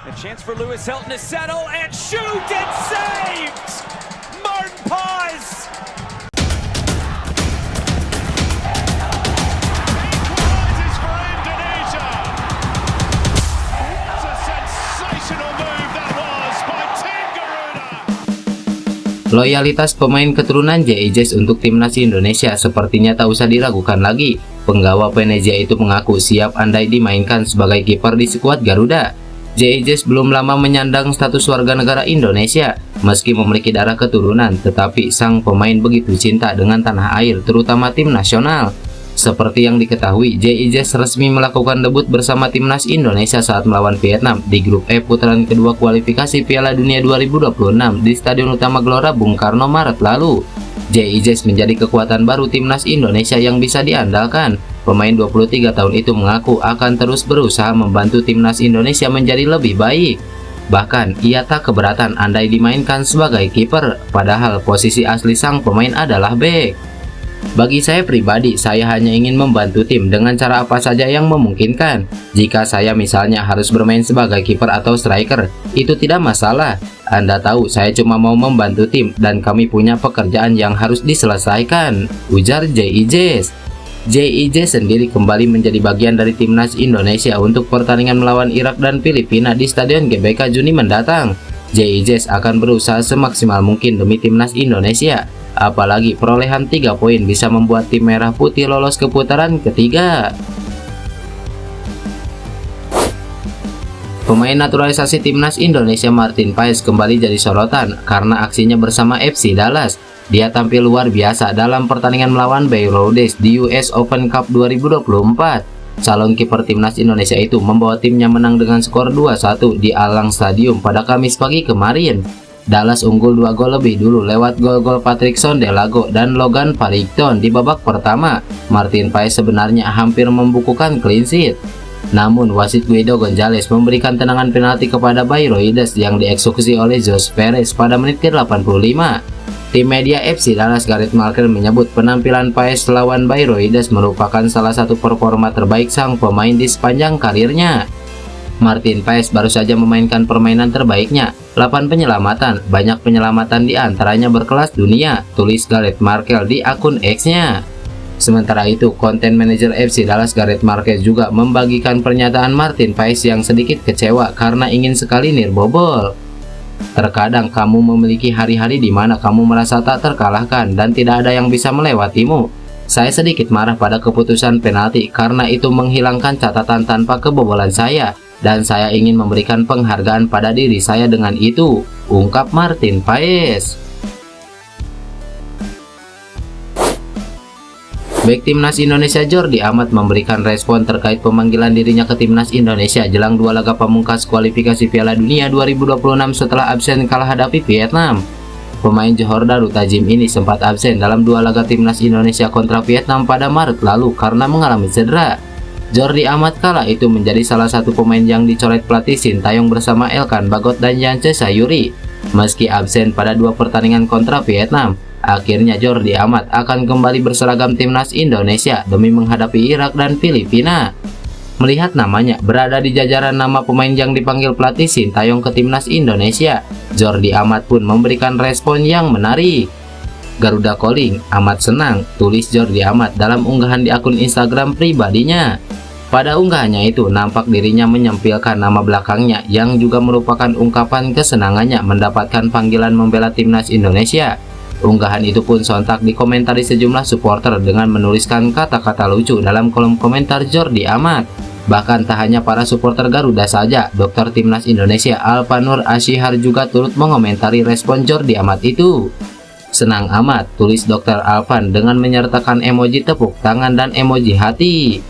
A chance for Lewis Helton to settle and shoot and saved! Martin Paz! Equalizes for Indonesia! It's a sensational move that was by Tim Garuda! Loyalitas pemain keturunan JIJS untuk timnas Indonesia sepertinya tak usah diragukan lagi. Penggawa Venezia itu mengaku siap andai dimainkan sebagai kiper di skuad Garuda. JIJS belum lama menyandang status warga negara Indonesia. Meski memiliki darah keturunan, tetapi sang pemain begitu cinta dengan tanah air, terutama tim nasional. Seperti yang diketahui, JIJS resmi melakukan debut bersama timnas Indonesia saat melawan Vietnam di grup E putaran kedua kualifikasi Piala Dunia 2026 di Stadion Utama Gelora Bung Karno Maret lalu. JIJS menjadi kekuatan baru timnas Indonesia yang bisa diandalkan. Pemain 23 tahun itu mengaku akan terus berusaha membantu timnas Indonesia menjadi lebih baik. Bahkan, ia tak keberatan andai dimainkan sebagai kiper, padahal posisi asli sang pemain adalah bek. Bagi saya pribadi, saya hanya ingin membantu tim dengan cara apa saja yang memungkinkan. Jika saya misalnya harus bermain sebagai kiper atau striker, itu tidak masalah. Anda tahu, saya cuma mau membantu tim dan kami punya pekerjaan yang harus diselesaikan, ujar JIJS. JIJS sendiri kembali menjadi bagian dari timnas Indonesia untuk pertandingan melawan Irak dan Filipina di Stadion GBK Juni mendatang. JIJS akan berusaha semaksimal mungkin demi timnas Indonesia. Apalagi perolehan 3 poin bisa membuat tim merah putih lolos ke putaran ketiga. Pemain naturalisasi timnas Indonesia Martin Paes kembali jadi sorotan karena aksinya bersama FC Dallas. Dia tampil luar biasa dalam pertandingan melawan Bayer Leverkusen di US Open Cup 2024. Calon kiper timnas Indonesia itu membawa timnya menang dengan skor 2-1 di Alang Stadium pada Kamis pagi kemarin. Dallas unggul 2 gol lebih dulu lewat gol-gol Patrick Sondelago dan Logan Parrington di babak pertama. Martin Paes sebenarnya hampir membukukan clean sheet. Namun wasit Guido Gonzalez memberikan tendangan penalti kepada Bayer Leverkusen yang dieksekusi oleh Jose Perez pada menit ke-85. Tim media FC Dallas Gareth Markle menyebut penampilan Paes lawan Bayer Leverkusen merupakan salah satu performa terbaik sang pemain di sepanjang karirnya. Martin Paes baru saja memainkan permainan terbaiknya, 8 penyelamatan, banyak penyelamatan di antaranya berkelas dunia, tulis Gareth Markle di akun X-nya. Sementara itu, konten manajer FC Dallas Gareth Marquez juga membagikan pernyataan Martin Paes yang sedikit kecewa karena ingin sekali nirbobol. Terkadang kamu memiliki hari-hari di mana kamu merasa tak terkalahkan dan tidak ada yang bisa melewatimu. Saya sedikit marah pada keputusan penalti karena itu menghilangkan catatan tanpa kebobolan saya dan saya ingin memberikan penghargaan pada diri saya dengan itu, ungkap Martin Paes. Bek timnas Indonesia Jordi Amat memberikan respon terkait pemanggilan dirinya ke timnas Indonesia jelang 2 laga pamungkas kualifikasi Piala Dunia 2026 setelah absen kalah hadapi Vietnam. Pemain Johor Darul Ta'zim ini sempat absen dalam 2 laga timnas Indonesia kontra Vietnam pada Maret lalu karena mengalami cedera. Jordi Amat kala itu menjadi salah satu pemain yang dicoret pelatih Sintayong bersama Elkan Bagot dan Yance Sayuri. Meski absen pada 2 pertandingan kontra Vietnam, akhirnya Jordi Amat akan kembali berseragam timnas Indonesia demi menghadapi Irak dan Filipina. Melihat namanya berada di jajaran nama pemain yang dipanggil pelatih Sintayong ke timnas Indonesia, Jordi Amat pun memberikan respon yang menarik. Garuda Calling, amat senang, tulis Jordi Amat dalam unggahan di akun Instagram pribadinya. Pada unggahannya itu nampak dirinya menyempilkan nama belakangnya yang juga merupakan ungkapan kesenangannya mendapatkan panggilan membela timnas Indonesia. Unggahan itu pun sontak dikomentari sejumlah supporter dengan menuliskan kata-kata lucu dalam kolom komentar Jordi Amat. Bahkan tak hanya para supporter Garuda saja, dokter timnas Indonesia Alpanur Ashihar juga turut mengomentari respon Jordi Amat itu. Senang amat, tulis Dr. Alvan dengan menyertakan emoji tepuk tangan dan emoji hati.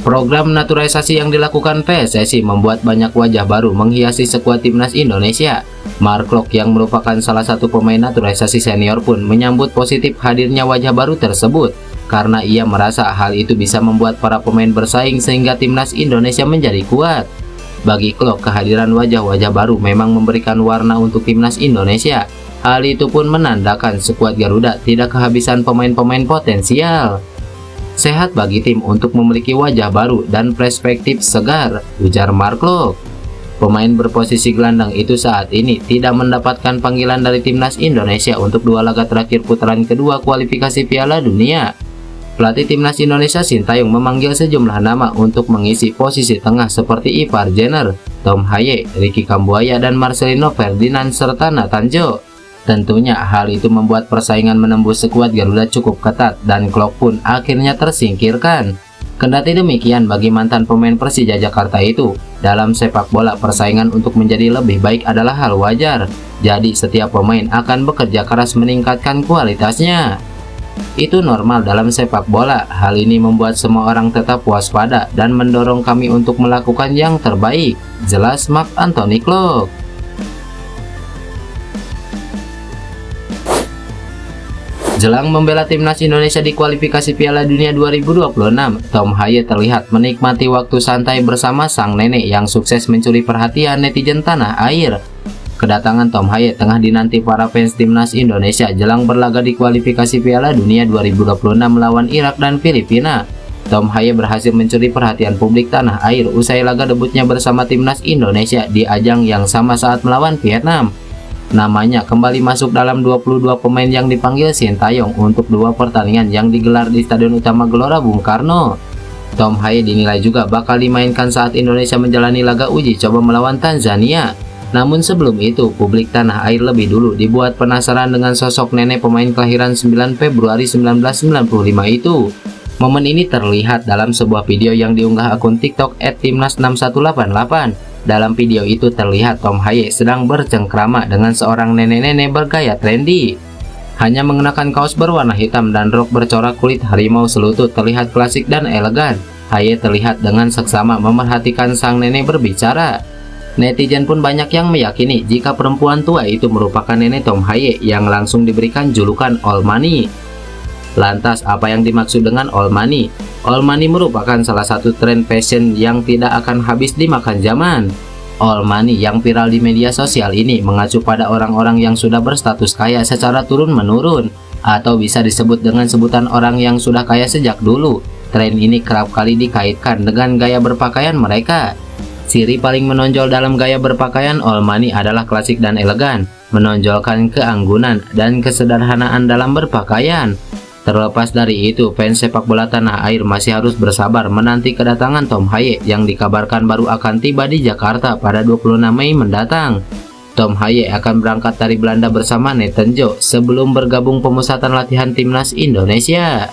Program naturalisasi yang dilakukan PSSI membuat banyak wajah baru menghiasi skuad timnas Indonesia. Mark Klok yang merupakan salah satu pemain naturalisasi senior pun menyambut positif hadirnya wajah baru tersebut karena ia merasa hal itu bisa membuat para pemain bersaing sehingga timnas Indonesia menjadi kuat. Bagi Klok, kehadiran wajah-wajah baru memang memberikan warna untuk timnas Indonesia. Hal itu pun menandakan skuad Garuda tidak kehabisan pemain-pemain potensial. Sehat bagi tim untuk memiliki wajah baru dan perspektif segar, ujar Mark Locke. Pemain berposisi gelandang itu saat ini tidak mendapatkan panggilan dari timnas Indonesia untuk 2 laga terakhir putaran kedua kualifikasi Piala Dunia. Pelatih timnas Indonesia Sintayong memanggil sejumlah nama untuk mengisi posisi tengah seperti Ivar Jenner, Tom Haye, Ricky Kambuaya, dan Marcelino Ferdinand serta Nathan Jo. Tentunya hal itu membuat persaingan menembus skuad Garuda cukup ketat dan Klok pun akhirnya tersingkirkan. Kendati demikian, bagi mantan pemain Persija Jakarta itu, dalam sepak bola persaingan untuk menjadi lebih baik adalah hal wajar. Jadi setiap pemain akan bekerja keras meningkatkan kualitasnya. Itu normal dalam sepak bola. Hal ini membuat semua orang tetap waspada dan mendorong kami untuk melakukan yang terbaik, jelas Marc Anthony Klok. Jelang membela timnas Indonesia di kualifikasi Piala Dunia 2026, Tom Haye terlihat menikmati waktu santai bersama sang nenek yang sukses mencuri perhatian netizen tanah air. Kedatangan Tom Haye tengah dinanti para fans timnas Indonesia jelang berlaga di kualifikasi Piala Dunia 2026 melawan Irak dan Filipina. Tom Haye berhasil mencuri perhatian publik tanah air usai laga debutnya bersama timnas Indonesia di ajang yang sama saat melawan Vietnam. Namanya kembali masuk dalam 22 pemain yang dipanggil Sintayong untuk 2 pertandingan yang digelar di Stadion Utama Gelora Bung Karno. Tom Haye dinilai juga bakal dimainkan saat Indonesia menjalani laga uji coba melawan Tanzania. Namun sebelum itu, publik tanah air lebih dulu dibuat penasaran dengan sosok nenek pemain kelahiran 9 Februari 1995 itu. Momen ini terlihat dalam sebuah video yang diunggah akun TikTok @timnas6188. Dalam video itu terlihat Tom Haye sedang bercengkrama dengan seorang nenek-nenek bergaya trendy. Hanya mengenakan kaos berwarna hitam dan rok bercorak kulit harimau selutut terlihat klasik dan elegan. Haye terlihat dengan seksama memerhatikan sang nenek berbicara. Netizen pun banyak yang meyakini jika perempuan tua itu merupakan nenek Tom Haye yang langsung diberikan julukan Old Money. Lantas apa yang dimaksud dengan Old Money? Old Money merupakan salah satu tren fashion yang tidak akan habis dimakan zaman. Old Money yang viral di media sosial ini mengacu pada orang-orang yang sudah berstatus kaya secara turun-menurun, atau bisa disebut dengan sebutan orang yang sudah kaya sejak dulu. Tren ini kerap kali dikaitkan dengan gaya berpakaian mereka. Ciri paling menonjol dalam gaya berpakaian Old Money adalah klasik dan elegan, menonjolkan keanggunan dan kesederhanaan dalam berpakaian. Terlepas dari itu, fans sepak bola tanah air masih harus bersabar menanti kedatangan Tom Haye yang dikabarkan baru akan tiba di Jakarta pada 26 Mei mendatang. Tom Haye akan berangkat dari Belanda bersama Nathan Jo sebelum bergabung pemusatan latihan timnas Indonesia.